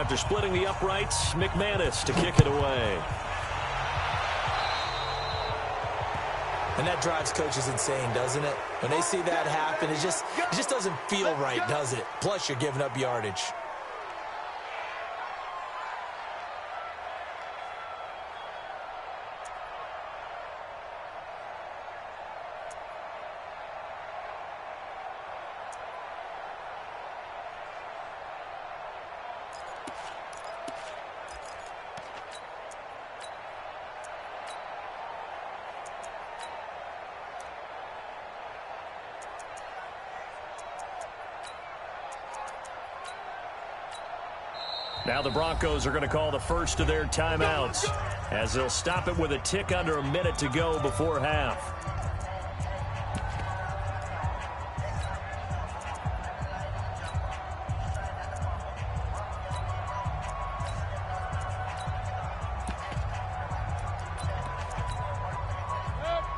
After splitting the uprights, McManus to kick it away. And that drives coaches insane, doesn't it? When they see that happen, it just doesn't feel right, does it? Plus, you're giving up yardage. Now the Broncos are going to call the first of their timeouts as they'll stop it with a tick under a minute to go before half.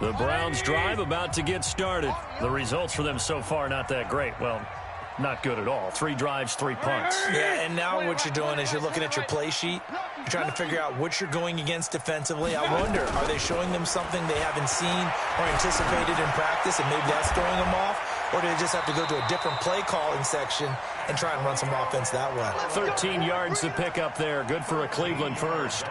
The Browns drive about to get started. The results for them so far not that great. Well, not good at all. 3 drives, 3 punts. Yeah, and now what you're doing is you're looking at your play sheet. You're trying to figure out what you're going against defensively. I wonder, are they showing them something they haven't seen or anticipated in practice, and maybe that's throwing them off? Or do they just have to go to a different play calling section and try and run some offense that way? 13 yards to pick up there. Good for a Cleveland first.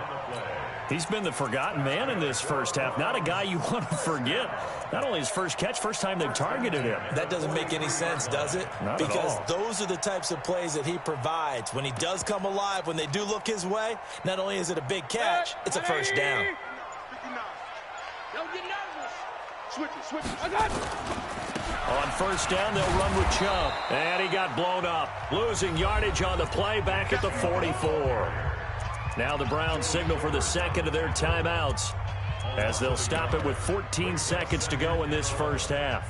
He's been the forgotten man in this first half. Not a guy you want to forget. Not only his first catch, first time they've targeted him. That doesn't make any sense, does it? Not because at all. Those are the types of plays that he provides. When he does come alive, when they do look his way, not only is it a big catch, it's a first down. Don't get nervous. Switch it. I got it. On first down, they'll run with Chubb. And he got blown up. Losing yardage on the play back at the 44. Now the Browns signal for the second of their timeouts as they'll stop it with 14 seconds to go in this first half.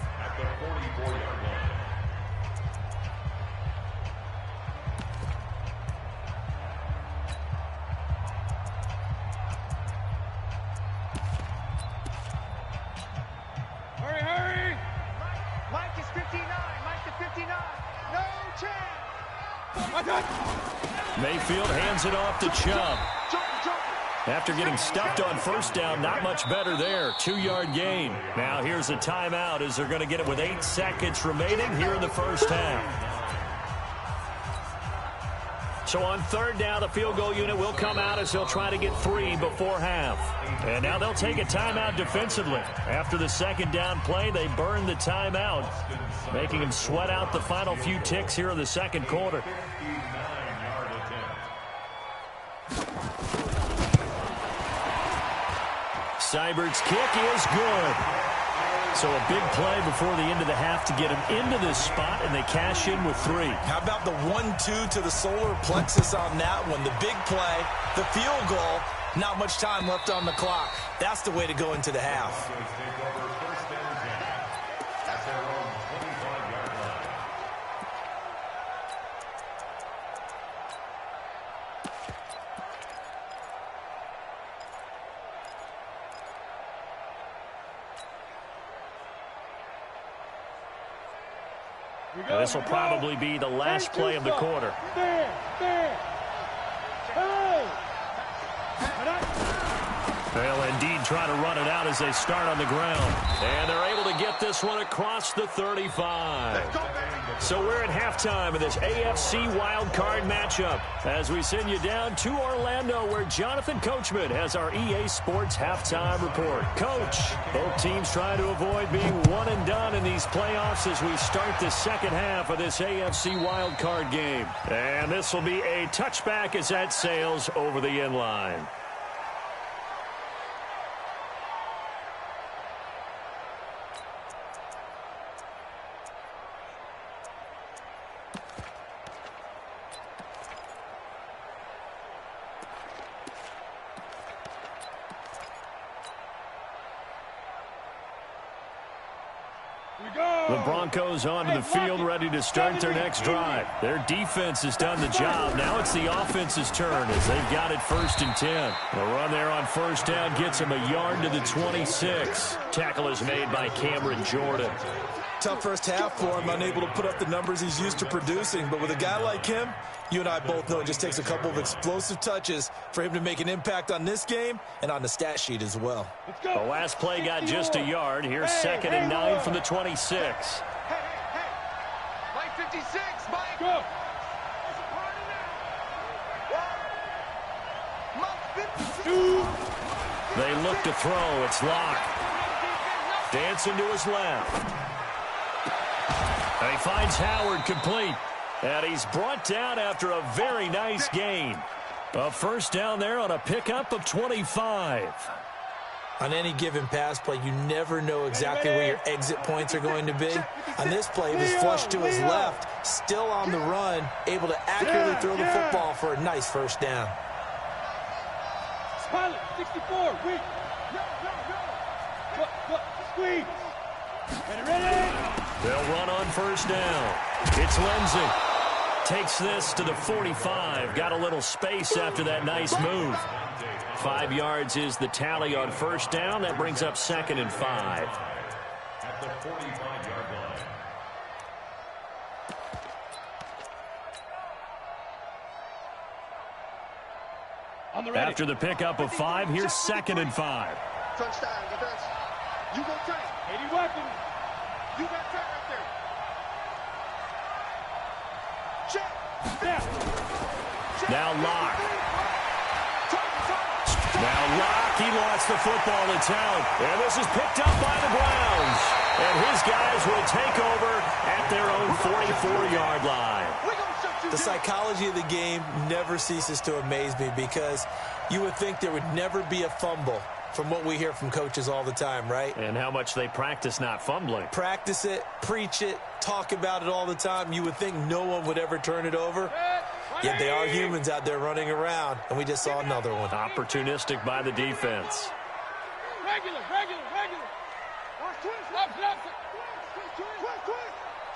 Hurry. Mike is 59. Mike to 59. No chance. I got it. Mayfield hands it off to Chubb. Jump. After getting stuffed on first down, not much better there. 2-yard gain. Now here's a timeout as they're going to get it with 8 seconds remaining here in the first half. So on third down, the field goal unit will come out as they'll try to get 3 before half. And now they'll take a timeout defensively. After the second down play, they burn the timeout, making them sweat out the final few ticks here in the second quarter. Seibert's kick is good. So a big play before the end of the half to get him into this spot, and they cash in with 3. How about the 1-2 to the solar plexus on that one? The big play, the field goal, not much time left on the clock. That's the way to go into the half. This will probably be the last play of the quarter. They'll indeed try to run it out as they start on the ground. And they're able to get this one across the 35. So we're at halftime of this AFC wildcard matchup as we send you down to Orlando where Jonathan Coachman has our EA Sports halftime report. Coach, both teams try to avoid being one and done in these playoffs as we start the second half of this AFC wildcard game. And this will be a touchback as that sails over the end line. The Broncos onto the field ready to start their next drive. Their defense has done the job. Now it's the offense's turn as they've got it 1st and 10. The run there on first down gets him a yard to the 26. Tackle is made by Cameron Jordan. tough first half for him, unable to put up the numbers he's used to producing. But with a guy like him, you and I both know it just takes a couple of explosive touches for him to make an impact on this game and on the stat sheet as well. The last play got just a yard. Here's 2nd and 9 from the 26. Hey. Mike 56, Mike. Go. They look to throw. It's Locke. Dancing to his left. And he finds Howard complete. And he's brought down after a very nice gain. A first down there on a pickup of 25. On any given pass play, you never know exactly where your exit points are going to be. On this play, he was flushed to his left, still on the run, able to accurately throw the football for a nice first down. Pilot, 64, weak. No. Squeeze. Ready. They'll run on first down. It's Lindsey. Takes this to the 45. Got a little space after that nice move. 5 yards is the tally on first down. That brings up 2nd and 5. At the 45-yard line. After the pickup of 5, here's 2nd and 5. Touchdown, defense. You go track. 80 weapons. You got track right there. Check. Now Locke. He lost the football to Town. And this is picked up by the Browns. And his guys will take over at their own 44-yard line. The psychology of the game never ceases to amaze me because you would think there would never be a fumble from what we hear from coaches all the time, right? And how much they practice not fumbling. Practice it, preach it, talk about it all the time. You would think no one would ever turn it over. Yet they are humans out there running around, and we just saw another one. Opportunistic by the defense. Regular. Stop.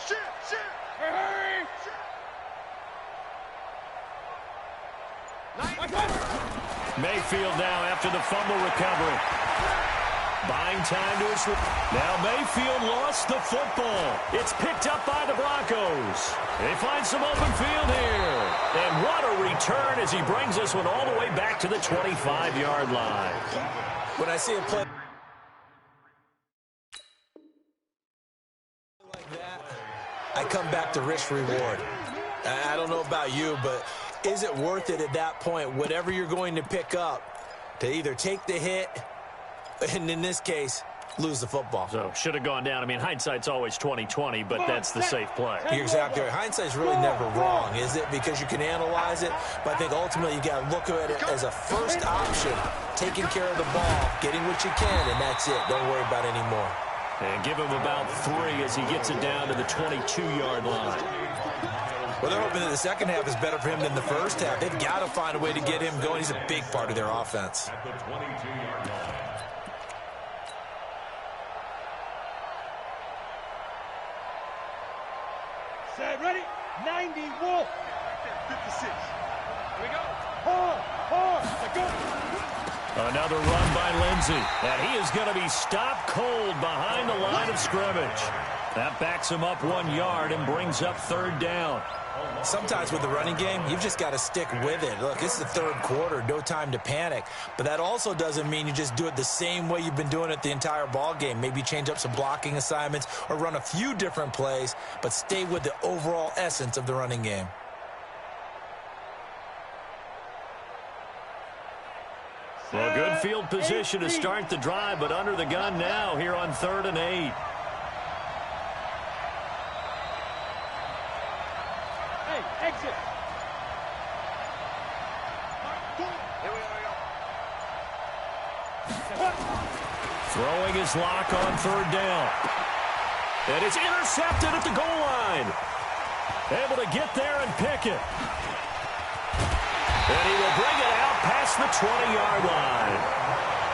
Shit. Hurry. Mayfield now after the fumble recovery. Buying time to his... Now Mayfield lost the football. It's picked up by the Broncos. They find some open field here. And what a return as he brings this one all the way back to the 25-yard line. When I see a play like that, I come back to risk-reward. I don't know about you, but is it worth it at that point, whatever you're going to pick up, to either take the hit and in this case, lose the football? So, should have gone down. I mean, hindsight's always 20/20, but that's the safe play. You're exactly right. Hindsight's really never wrong, is it? Because you can analyze it, but I think ultimately you got to look at it as a first option, taking care of the ball, getting what you can, and that's it. Don't worry about any more. And give him about 3 as he gets it down to the 22-yard line. Well, they're hoping that the second half is better for him than the first half. They've got to find a way to get him going. He's a big part of their offense. At the 22-yard line. Set, ready? 90, Wolf. 56. Here we go. Hard. Let go. Another run by Lindsey. And he is going to be stopped cold behind the line of scrimmage. That backs him up 1 yard and brings up 3rd down. Sometimes with the running game, you've just got to stick with it. Look, it's the 3rd quarter, no time to panic. But that also doesn't mean you just do it the same way you've been doing it the entire ball game. Maybe change up some blocking assignments or run a few different plays, but stay with the overall essence of the running game. Well, good field position to start the drive, but under the gun now here on 3rd and 8. Exit. Throwing his lock on 3rd down. And it's intercepted at the goal line. Able to get there and pick it. And he will bring it out past the 20-yard line.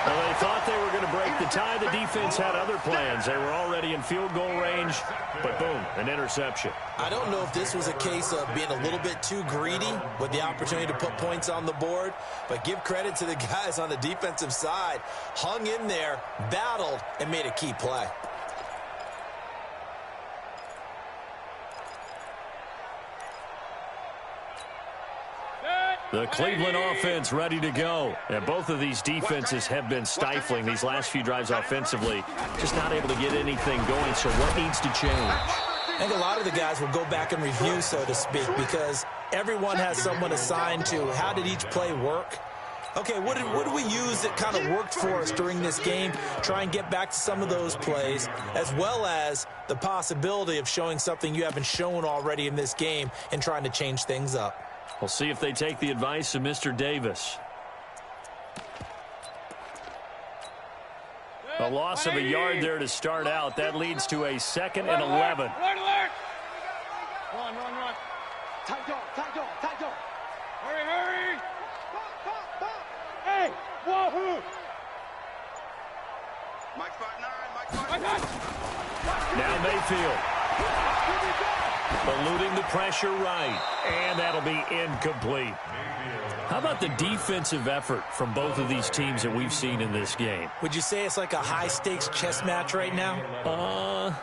Well, they thought they were going to break the tie. The defense had other plans. They were already in field goal range, but boom, an interception. I don't know if this was a case of being a little bit too greedy with the opportunity to put points on the board, but give credit to the guys on the defensive side. Hung in there, battled, and made a key play. The Cleveland offense ready to go. And both of these defenses have been stifling these last few drives offensively. Just not able to get anything going. So what needs to change? I think a lot of the guys will go back and review, so to speak, because everyone has someone assigned to how did each play work. Okay, what did we use that kind of worked for us during this game? Try and get back to some of those plays, as well as the possibility of showing something you haven't shown already in this game and trying to change things up. We'll see if they take the advice of Mr. Davis. A loss of a yard there to start out. That leads to a 2nd and 11. Run. Tight dog. Hurry. Hey, wahoo! Mike 5'9", Now Mayfield. Eluding the pressure right. And that'll be incomplete. How about the defensive effort from both of these teams that we've seen in this game? Would you say it's like a high-stakes chess match right now?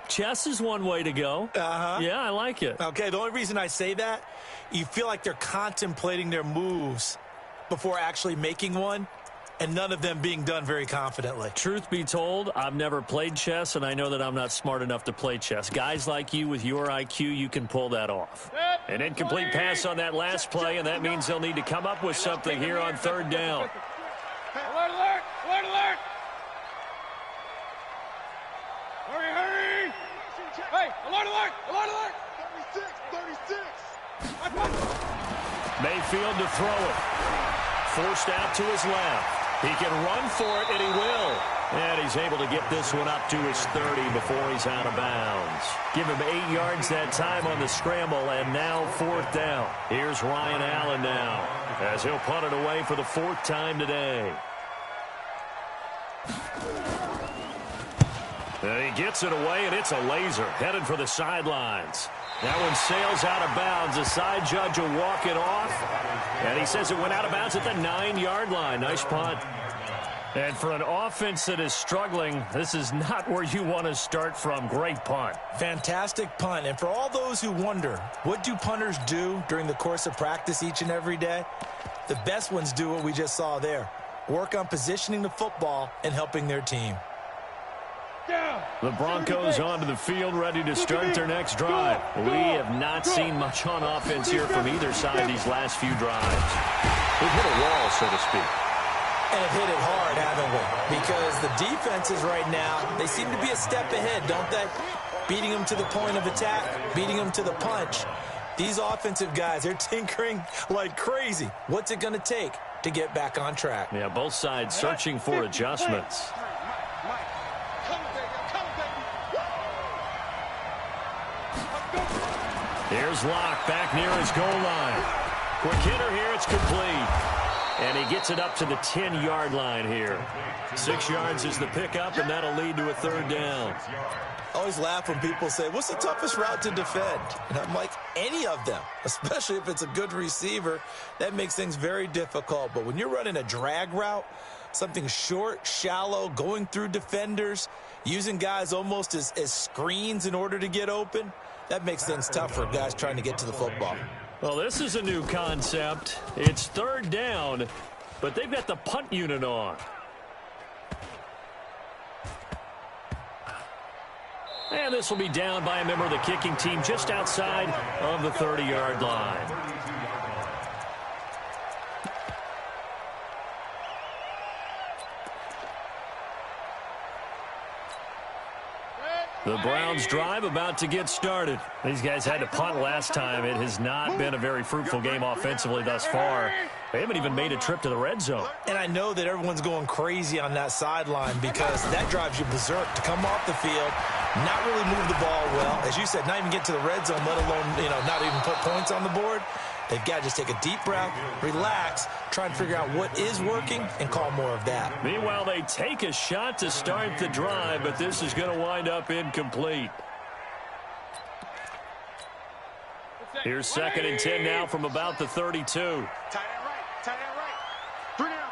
Chess is one way to go. Yeah, I like it. Okay, the only reason I say that, you feel like they're contemplating their moves before actually making one, and none of them being done very confidently. Truth be told, I've never played chess, and I know that I'm not smart enough to play chess. Guys like you with your IQ, you can pull that off. An incomplete pass on that last play, and that means they'll need to come up with something here on 3rd down. Alert! Hurry! Hey, alert! 36! Mayfield to throw it. Forced out to his left. He can run for it, and he will. And he's able to get this one up to his 30 before he's out of bounds. Give him 8 yards that time on the scramble, and now 4th down. Here's Ryan Allen now, as he'll punt it away for the 4th time today. And he gets it away, and it's a laser, headed for the sidelines. That one sails out of bounds. The side judge will walk it off. And he says it went out of bounds at the 9-yard line. Nice punt. And for an offense that is struggling, this is not where you want to start from. Great punt. Fantastic punt. And for all those who wonder, what do punters do during the course of practice each and every day? The best ones do what we just saw there. Work on positioning the football and helping their team. The Broncos onto the field, ready to start their next drive. We have not seen much on offense here from either side these last few drives. We've hit a wall, so to speak. And have hit it hard, haven't we? Because the defenses right now, they seem to be a step ahead, don't they? Beating them to the point of attack, beating them to the punch. These offensive guys, they're tinkering like crazy. What's it going to take to get back on track? Yeah, both sides searching for adjustments. Here's Locke back near his goal line. Quick hitter here, it's complete. And he gets it up to the 10-yard line here. 6 yards is the pickup, and that'll lead to a 3rd down. I always laugh when people say, what's the toughest route to defend? And I'm like, any of them, especially if it's a good receiver. That makes things very difficult. But when you're running a drag route, something short, shallow, going through defenders, using guys almost as screens in order to get open, that makes things tough for guys trying to get to the football. Well, this is a new concept. It's 3rd down, but they've got the punt unit on. And this will be down by a member of the kicking team just outside of the 30-yard line. The Browns drive about to get started. These guys had to punt last time. It has not been a very fruitful game offensively thus far. They haven't even made a trip to the red zone. And I know that everyone's going crazy on that sideline because that drives you berserk to come off the field, not really move the ball well. As you said, not even get to the red zone, let alone, not even put points on the board. They've got to just take a deep breath, relax, try and figure out what is working, and call more of that. Meanwhile, they take a shot to start the drive, but this is going to wind up incomplete. Here's 2nd and 10 now from about the 32. Tight end right. 3 down.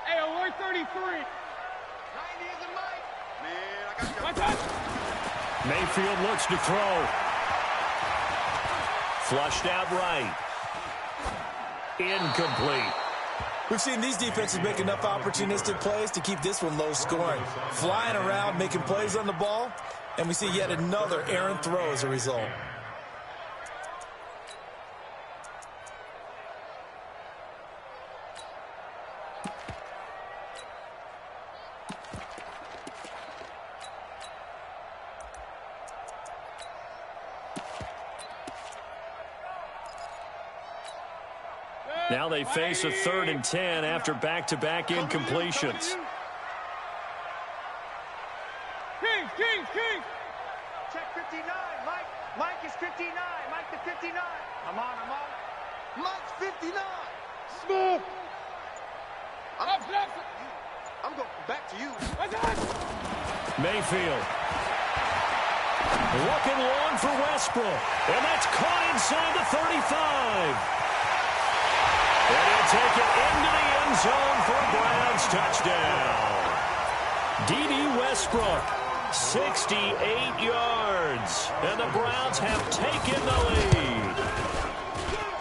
Hey, alert 33. 90 is the mic. Man, I got you. Mayfield looks to throw. Flushed out right. Incomplete. We've seen these defenses make enough opportunistic plays to keep this one low scoring. Flying around, making plays on the ball, and we see yet another errant throw as a result. Now they face a 3rd and 10 after back-to-back incompletions. King. Check 59. Mike is 59. Mike to 59. I'm on. Mike's 59. Smooth. I'm going back to you. Mayfield. Looking long for Westbrook. And that's caught inside the 35. And he'll take it into the end zone for a Browns touchdown. D.D. Westbrook, 68 yards. And the Browns have taken the lead.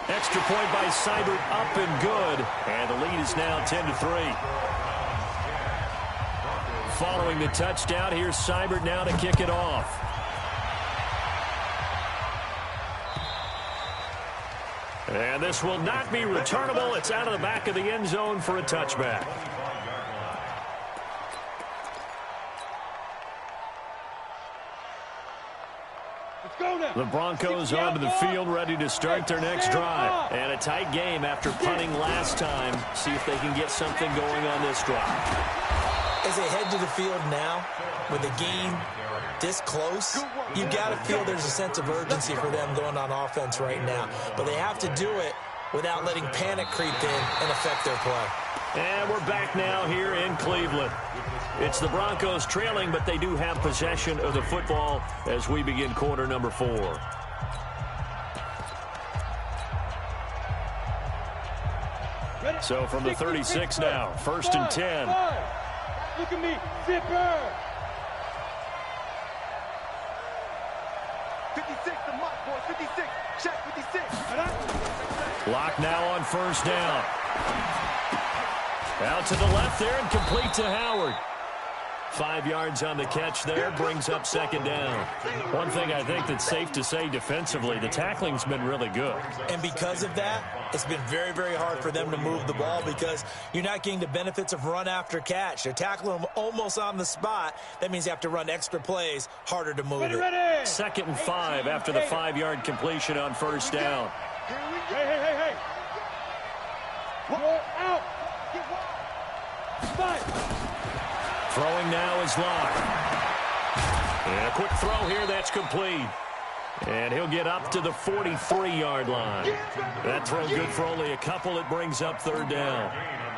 Extra point by Seibert up and good. And the lead is now 10-3. Following the touchdown, here's Seibert now to kick it off. And this will not be returnable. It's out of the back of the end zone for a touchback. The Broncos onto the field, ready to start their next drive. And a tight game after punting last time. See if they can get something going on this drive. As they head to the field now, with the game this close, you got to feel there's a sense of urgency for them going on offense right now. But they have to do it without letting panic creep in and affect their play. And we're back now here in Cleveland. It's the Broncos trailing, but they do have possession of the football as we begin quarter number 4. So from the 36 now, 1st and 10. Look at me, zipper. 56, the mark, boy. 56. Check 56. Lock now on 1st down. Out to the left there and complete to Howard. 5 yards on the catch there, brings up 2nd down. One thing I think that's safe to say defensively, the tackling's been really good. And because of that, it's been very, very hard for them to move the ball because you're not getting the benefits of run after catch. They're tackling them almost on the spot. That means you have to run extra plays, harder to move it. 2nd and 5 after the 5-yard completion on 1st down. Hey. Roll out. Fight. Throwing now is Locke. And a quick throw here, that's complete. And he'll get up to the 43-yard line. That throw good for only a couple. It brings up 3rd down.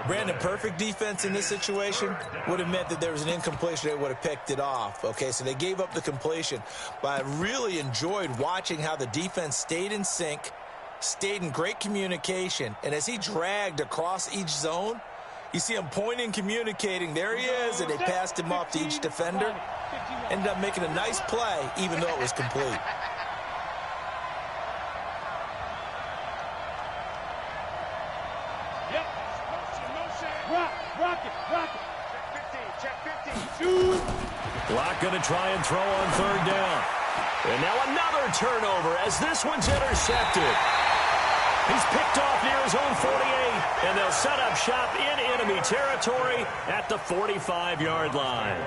Brandon, perfect defense in this situation would have meant that there was an incompletion. They would have picked it off. Okay, so they gave up the completion. But I really enjoyed watching how the defense stayed in sync, stayed in great communication. And as he dragged across each zone, you see him pointing, communicating. There he is, and they passed him off to each defender. Ended up making a nice play, even though it was complete. Rock it. Check 15. Locke going to try and throw on 3rd down. And now another turnover as this one's intercepted. He's picked off near his own 48, and they'll set up shop in enemy territory at the 45-yard line.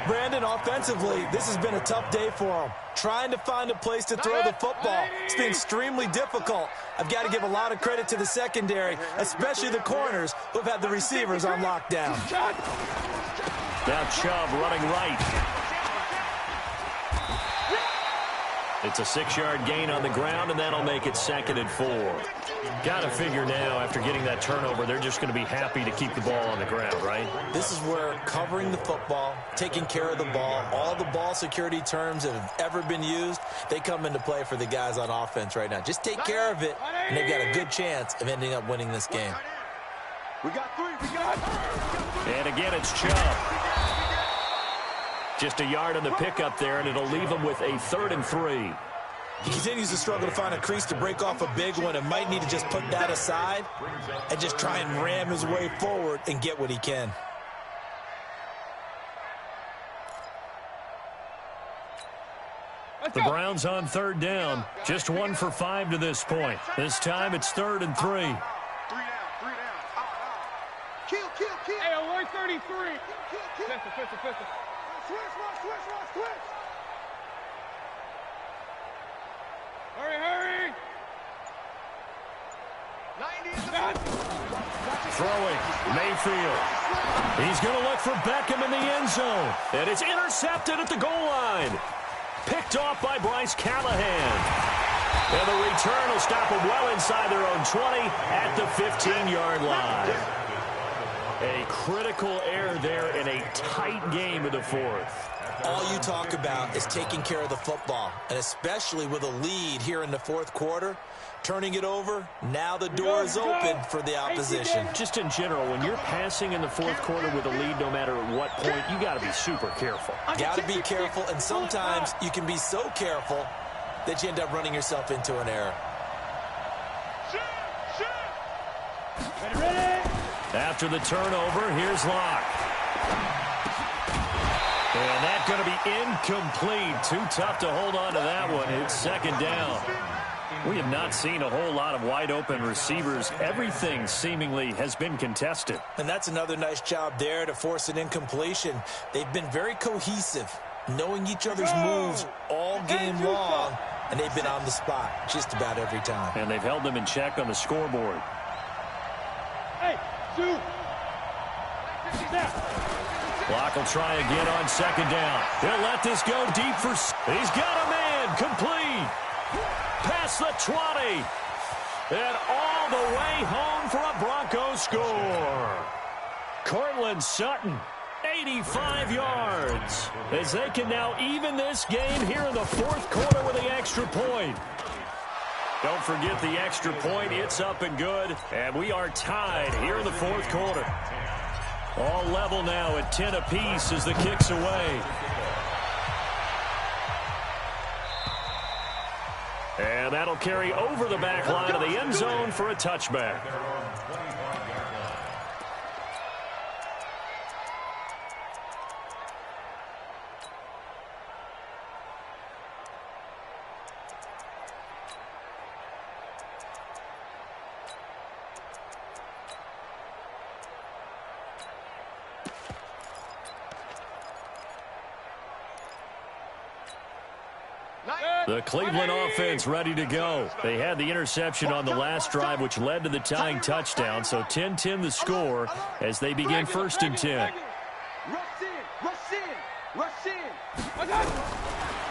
Brandon, offensively, this has been a tough day for him. Trying to find a place to throw the football. It's been extremely difficult. I've got to give a lot of credit to the secondary, especially the corners who have had the receivers on lockdown. Now Chubb running right. It's a 6-yard gain on the ground, and that'll make it 2nd and 4. Got to figure now, after getting that turnover, they're just going to be happy to keep the ball on the ground, right? This is where covering the football, taking care of the ball, all the ball security terms that have ever been used, they come into play for the guys on offense right now. Just take care of it, and they've got a good chance of ending up winning this game. We got 3. And again, it's Chubb. Just a yard on the pickup there, and it'll leave them with a 3rd and 3. He continues to struggle to find a crease to break off a big one and might need to just put that aside and just try and ram his way forward and get what he can. The Browns on third down. Just 1 for 5 to this point. This time it's 3rd and 3. 3 down. Kill. Hey, alert 33. Kill. Pistol. Switch. Hurry. 90 in the Throwing. Mayfield. He's going to look for Beckham in the end zone. And it's intercepted at the goal line. Picked off by Bryce Callahan. And the return will stop them well inside their own 20 at the 15-yard line. A critical error there in a tight game of the fourth. All you talk about is taking care of the football, and especially with a lead here in the fourth quarter, turning it over, now the door is open for the opposition. Just in general, when you're passing in the fourth quarter with a lead, no matter at what point, you got to be super careful. Got to be careful, and sometimes you can be so careful that you end up running yourself into an error. Ready. After the turnover, here's Locke. And that's going to be incomplete. Too tough to hold on to that one. It's 2nd down. We have not seen a whole lot of wide-open receivers. Everything seemingly has been contested. And that's another nice job there to force an incompletion. They've been very cohesive, knowing each other's moves all game long, and they've been on the spot just about every time. And they've held them in check on the scoreboard. Hey, shoot. Locke will try again on 2nd down. He'll let this go deep for... He's got a man. Complete. Past the 20. And all the way home for a Broncos score. Cortland Sutton, 85 yards. As they can now even this game here in the fourth quarter with the extra point. Don't forget the extra point. It's up and good. And we are tied here in the fourth quarter. All level now at 10 apiece as the kick's away. And that'll carry over the back line of the end zone for a touchback. The Cleveland offense ready to go. They had the interception on the last drive, which led to the tying touchdown. So 10-10 the score as they begin 1st and 10. Rush in.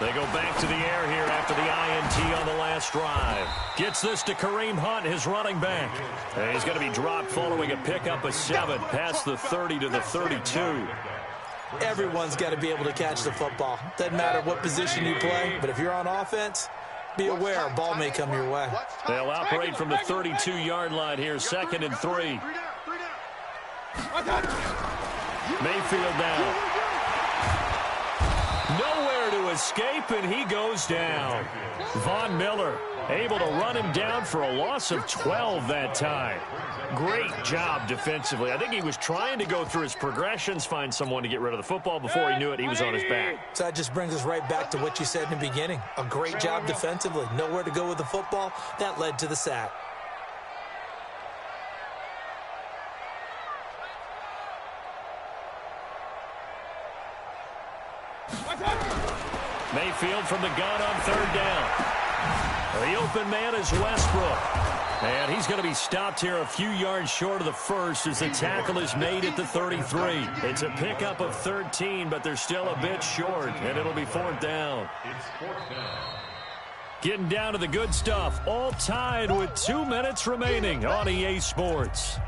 They go back to the air here after the INT on the last drive. Gets this to Kareem Hunt, his running back. And he's going to be dropped following a pickup of 7 past the 30 to the 32. Everyone's got to be able to catch the football. Doesn't matter what position you play, but if you're on offense, be aware a ball may come your way. They'll operate from the 32-yard line here, 2nd and 3. Mayfield down. Nowhere to escape, and he goes down. Von Miller able to run him down for a loss of 12 that time. Great job defensively. I think he was trying to go through his progressions, find someone to get rid of the football. Before he knew it, he was on his back. So that just brings us right back to what you said in the beginning. A great job defensively. Nowhere to go with the football. That led to the sack. Mayfield from the gun on 3rd down. The open man is Westbrook. And he's going to be stopped here a few yards short of the first as the tackle is made at the 33. It's a pickup of 13, but they're still a bit short, and it'll be 4th down. Getting down to the good stuff, all tied with 2 minutes remaining on EA Sports.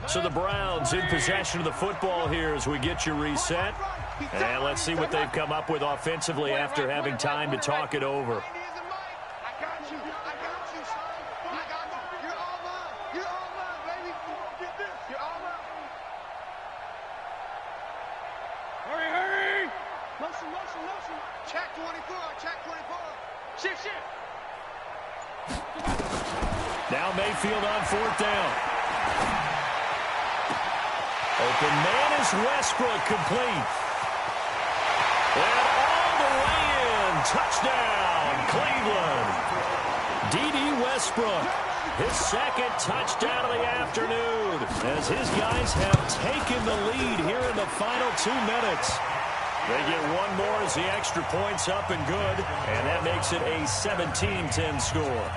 So the Browns in possession of the football here as we get you reset. And let's see what they've come up with offensively after having time to talk it over. Mayfield on 4th down. Open man is Westbrook, complete. And all the way in. Touchdown, Cleveland. D.D. Westbrook, his second touchdown of the afternoon, as his guys have taken the lead here in the final 2 minutes. They get one more as the extra point's up and good, and that makes it a 17-10 score.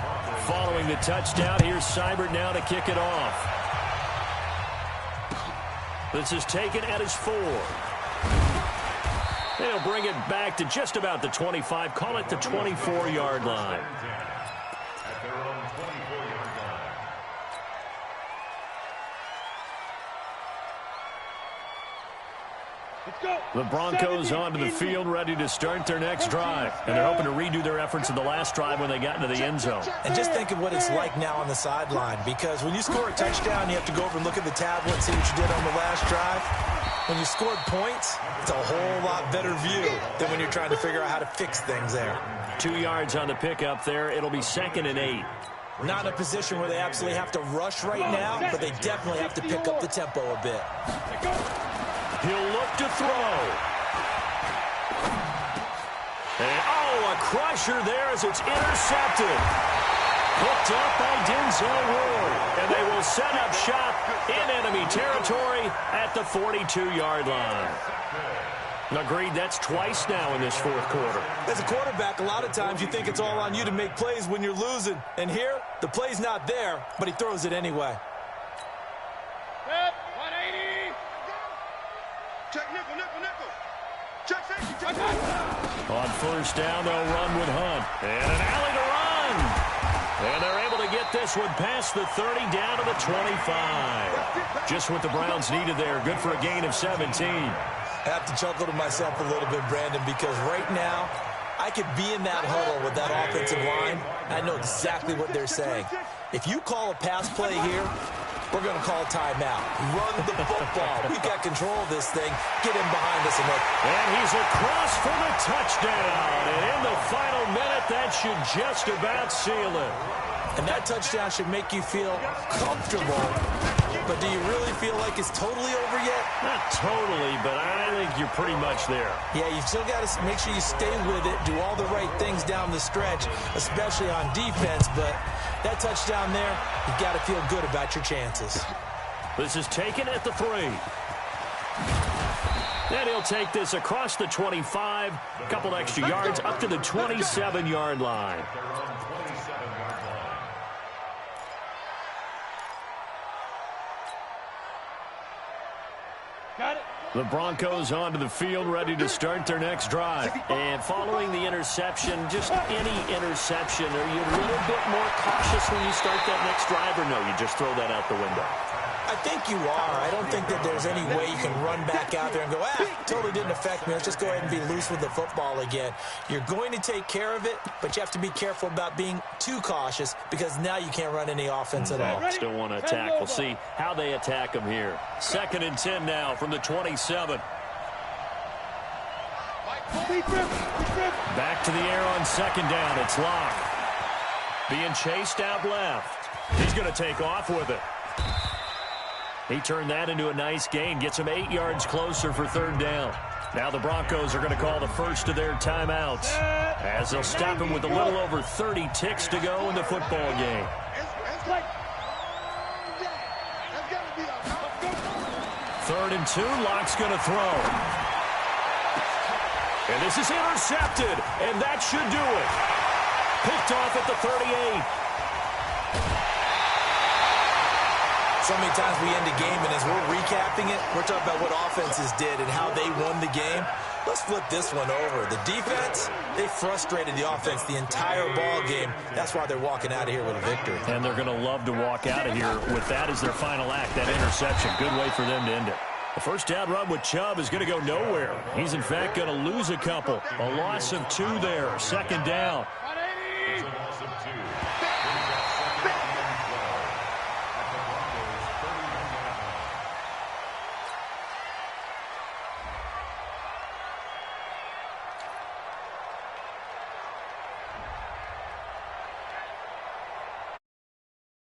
Following the touchdown, here's Seibert now to kick it off. This is taken at his 4. They'll bring it back to just about the 25, call it the 24-yard line. At their own 24-yard line. Let's go. The Broncos onto the field, ready to start their next drive. And they're hoping to redo their efforts in the last drive when they got into the end zone. And just think of what it's like now on the sideline, because when you score a touchdown, you have to go over and look at the tablet, see what you did on the last drive. When you scored points, it's a whole lot better view than when you're trying to figure out how to fix things there. 2 yards on the pickup there. It'll be 2nd and 8. Not in a position where they absolutely have to rush right now, but they definitely have to pick up the tempo a bit. He'll look to throw. And, oh, a crusher there as it's intercepted. Picked up by Denzel Ward. And they will set up shop in enemy territory at the 42-yard line. Agreed, that's twice now in this 4th quarter. As a quarterback, a lot of times you think it's all on you to make plays when you're losing. And here, the play's not there, but he throws it anyway. Set. 180. Check nickel, nickel, nickel. Check safety, check Check. safety. On 1st down, they'll run with Hunt. And an alley to run. And they're able to get this one past the 30 down to the 25. Just what the Browns needed there. Good for a gain of 17. I have to chuckle to myself a little bit, Brandon, because right now, I could be in that huddle with that offensive line. I know exactly what they're saying. If you call a pass play here, we're going to call a timeout. Run the football. We've got control of this thing. Get him behind us and look. And he's across for the touchdown. And in the final minute, that should just about seal it. And that touchdown should make you feel comfortable. But do you really feel like it's totally over yet? Not totally, but I think you're pretty much there. Yeah, you've still got to make sure you stay with it, do all the right things down the stretch, especially on defense. But that touchdown there, you've got to feel good about your chances. This is taken at the 3. And he'll take this across the 25, a couple extra yards up to the 27-yard line. Got it. The Broncos onto the field, ready to start their next drive. And following the interception, just any interception, are you a little bit more cautious when you start that next drive, or no, you just throw that out the window? I think you are. I don't think that there's any way you can run back out there and go, totally didn't affect me. Let's just go ahead and be loose with the football again. You're going to take care of it, but you have to be careful about being too cautious because now you can't run any offense at all. Still want to attack. We'll see how they attack them here. 2nd and 10 now from the 27. Back to the air on 2nd down. It's Locke. Being chased out left. He's going to take off with it. He turned that into a nice gain. Gets him 8 yards closer for 3rd down. Now the Broncos are going to call the first of their timeouts as they'll stop him with a little over 30 ticks to go in the football game. 3rd and 2. Locke's going to throw. And this is intercepted, and that should do it. Picked off at the 38. So many times we end a game, and as we're recapping it, we're talking about what offenses did and how they won the game. Let's flip this one over. The defense, they frustrated the offense the entire ball game. That's why they're walking out of here with a victory. And they're going to love to walk out of here with that as their final act, that interception. Good way for them to end it. The first down run with Chubb is going to go nowhere. He's, in fact, going to lose a couple. A loss of 2 there. 2nd down.